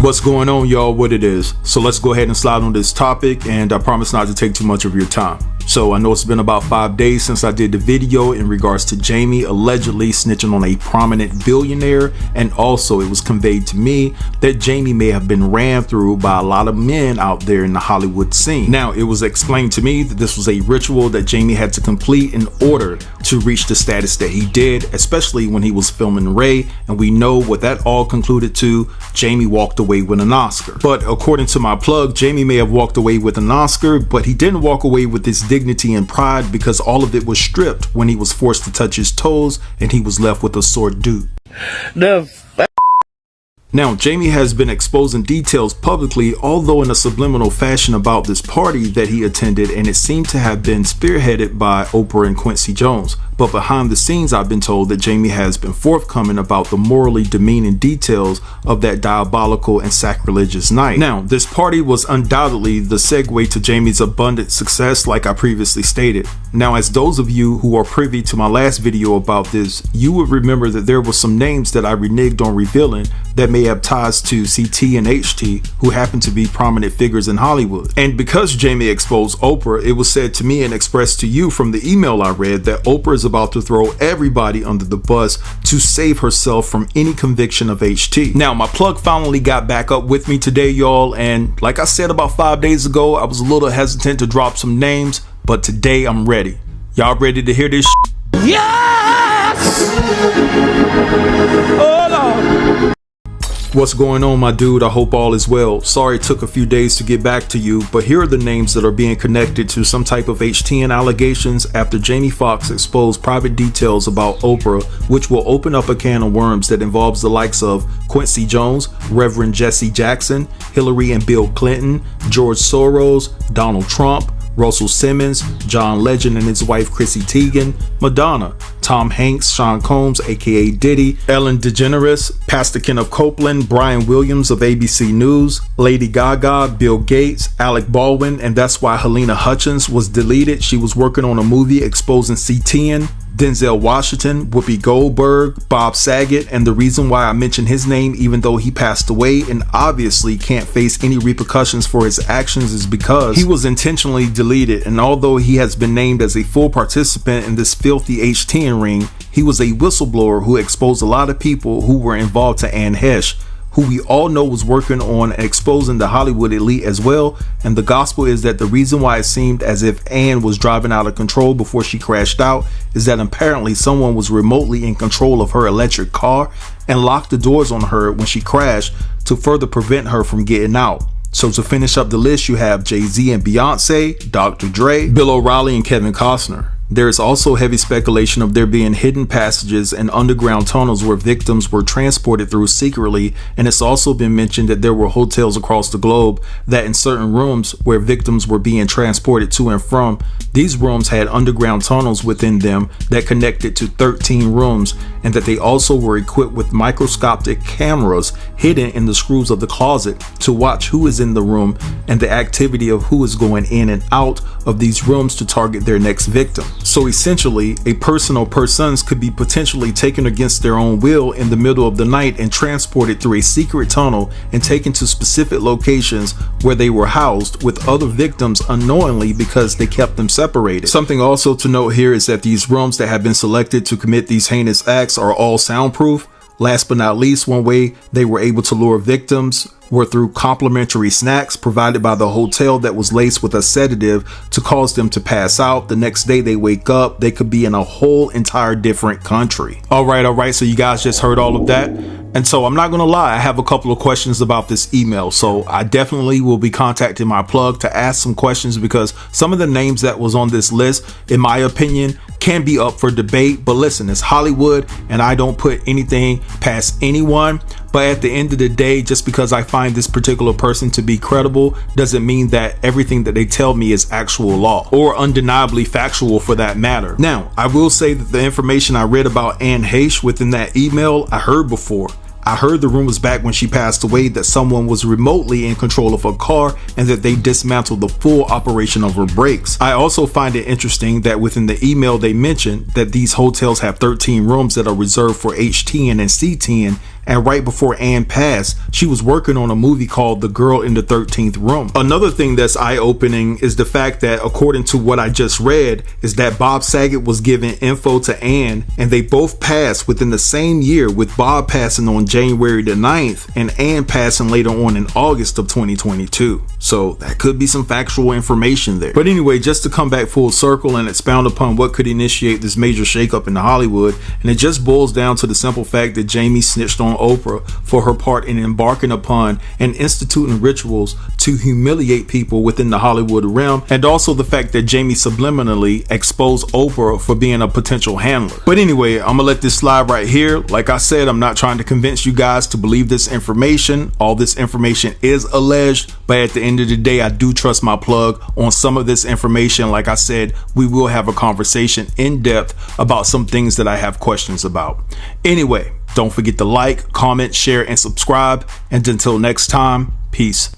What's going on, y'all? What it is. So let's go ahead and slide on this topic, and I promise not to take too much of your time. So I know it's been about 5 days since I did the video in regards to Jamie allegedly snitching on a prominent billionaire, and also it was conveyed to me that Jamie may have been ran through by a lot of men out there in the Hollywood scene. Now, it was explained to me that this was a ritual that Jamie had to complete in order to reach the status that he did, especially when he was filming Ray, and we know what that all concluded to. Jamie walked away with an Oscar. But according to my plug, Jamie may have walked away with an Oscar, but he didn't walk away with his dignity and pride, because all of it was stripped when he was forced to touch his toes and he was left with a sore dude. Now, Jamie has been exposing details publicly, although in a subliminal fashion, about this party that he attended, and it seemed to have been spearheaded by Oprah and Quincy Jones. But behind the scenes, I've been told that Jamie has been forthcoming about the morally demeaning details of that diabolical and sacrilegious night. Now, this party was undoubtedly the segue to Jamie's abundant success, like I previously stated. Now, as those of you who are privy to my last video about this, you would remember that there were some names that I reneged on revealing that may have ties to CT and HT, who happen to be prominent figures in Hollywood. And because Jamie exposed Oprah, it was said to me and expressed to you from the email I read that Oprah is about to throw everybody under the bus to save herself from any conviction of HT. Now, my plug finally got back up with me today, y'all, and like I said about 5 days ago, I was a little hesitant to drop some names, but today I'm ready. Y'all ready to hear this shit? Yes! Hold on. What's going on, my dude? I hope all is well. Sorry it took a few days to get back to you, but here are the names that are being connected to some type of HTN allegations after Jamie Foxx exposed private details about Oprah, which will open up a can of worms that involves the likes of Quincy Jones, Reverend Jesse Jackson, Hillary and Bill Clinton, George Soros, Donald Trump, Russell Simmons, John Legend and his wife Chrissy Teigen, Madonna, Tom Hanks, Sean Combs aka Diddy, Ellen DeGeneres, Pastor Kenneth Copeland, Brian Williams of ABC News, Lady Gaga, Bill Gates, Alec Baldwin, and that's why Helena Hutchins was deleted. She was working on a movie exposing CTN. Denzel Washington, Whoopi Goldberg, Bob Saget, and the reason why I mention his name even though he passed away and obviously can't face any repercussions for his actions is because he was intentionally deleted, and although he has been named as a full participant in this filthy HTN ring, he was a whistleblower who exposed a lot of people who were involved to Anne Heche, who we all know was working on exposing the Hollywood elite as well. And the gospel is that the reason why it seemed as if Anne was driving out of control before she crashed out is that apparently someone was remotely in control of her electric car and locked the doors on her when she crashed to further prevent her from getting out. So to finish up the list, you have Jay-Z and Beyonce, Dr. Dre, Bill O'Reilly and Kevin Costner. There is also heavy speculation of there being hidden passages and underground tunnels where victims were transported through secretly, and it's also been mentioned that there were hotels across the globe that in certain rooms where victims were being transported to and from, these rooms had underground tunnels within them that connected to 13 rooms, and that they also were equipped with microscopic cameras hidden in the screws of the closet to watch who is in the room and the activity of who is going in and out of these rooms to target their next victim. So essentially, a person or persons could be potentially taken against their own will in the middle of the night and transported through a secret tunnel and taken to specific locations where they were housed with other victims unknowingly because they kept them separated. Something also to note here is that these rooms that have been selected to commit these heinous acts are all soundproof. Last but not least, one way they were able to lure victims were through complimentary snacks provided by the hotel that was laced with a sedative to cause them to pass out. The next day they wake up, they could be in a whole entire different country. All right, so you guys just heard all of that. And so I'm not gonna lie, I have a couple of questions about this email. So I definitely will be contacting my plug to ask some questions, because some of the names that was on this list, in my opinion, can be up for debate. But listen, it's Hollywood and I don't put anything past anyone. But at the end of the day, just because I find this particular person to be credible doesn't mean that everything that they tell me is actual law or undeniably factual for that matter. Now, I will say that the information I read about Anne Heche within that email, I heard before. I heard the rumors back when she passed away that someone was remotely in control of her car and that they dismantled the full operation of her brakes. I also find it interesting that within the email they mentioned that these hotels have 13 rooms that are reserved for HTN and CTN, and right before Ann passed, she was working on a movie called The Girl in the 13th Room. Another thing that's eye-opening is the fact that, according to what I just read, is that Bob Saget was giving info to Ann, and they both passed within the same year, with Bob passing on January the 9th and Ann passing later on in August of 2022. So that could be some factual information there. But anyway, just to come back full circle and expound upon what could initiate this major shakeup in Hollywood, and it just boils down to the simple fact that Jamie snitched on Oprah for her part in embarking upon and instituting rituals to humiliate people within the Hollywood realm, and also the fact that Jamie subliminally exposed Oprah for being a potential handler. But anyway, I'm gonna let this slide right here. Like I said, I'm not trying to convince you guys to believe this information. All this information is alleged, but at the end of the day, I do trust my plug on some of this information. Like I said, we will have a conversation in depth about some things that I have questions about. Anyway, don't forget to like, comment, share, and subscribe. And until next time, peace.